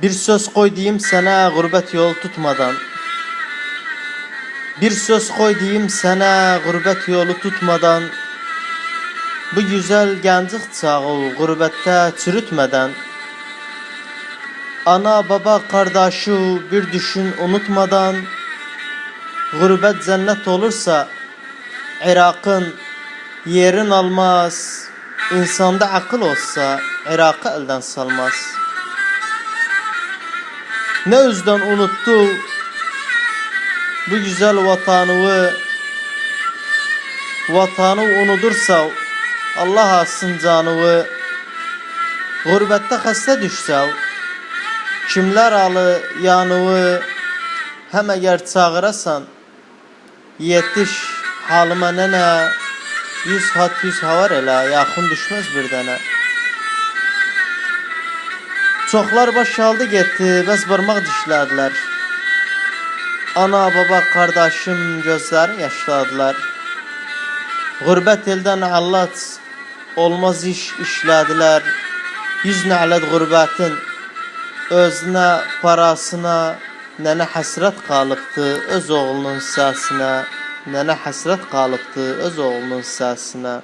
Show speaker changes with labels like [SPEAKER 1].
[SPEAKER 1] Bir söz koy diyeyim sana gurbet yol tutmadan. Bir söz koy diyeyim sana gurbet yolu tutmadan. Bu güzel gencik çağı gurbette çürütmeden. Ana baba kardeşi bir düşün unutmadan. Gurbet cennet olursa Irak'ın yerin almaz. İnsanda akıl olsa Irak'ı elden salmaz. Ne yüzden unuttu bu güzel vatanı unutursa Allah alsın canını. Gurbette hasta düşse kimler alı yanığı. Hem eğer çağırasan yetiş halıma nene. 100 hat 100 havar elə yaxın düşmez bir dənə. Çoxlar başaldı getdi, bəs barmaq dişlədilər. Ana, baba, qardaşım gözləri yaşladılar. Gurbət eldən əllac olmaz iş işlədilər. 100 nələt qurbətin özünə, parasına. Nənə həsrət qalıbdı öz oğlunun səsinə. Nənə həsrət qalıbdı öz oğlunun səsinə.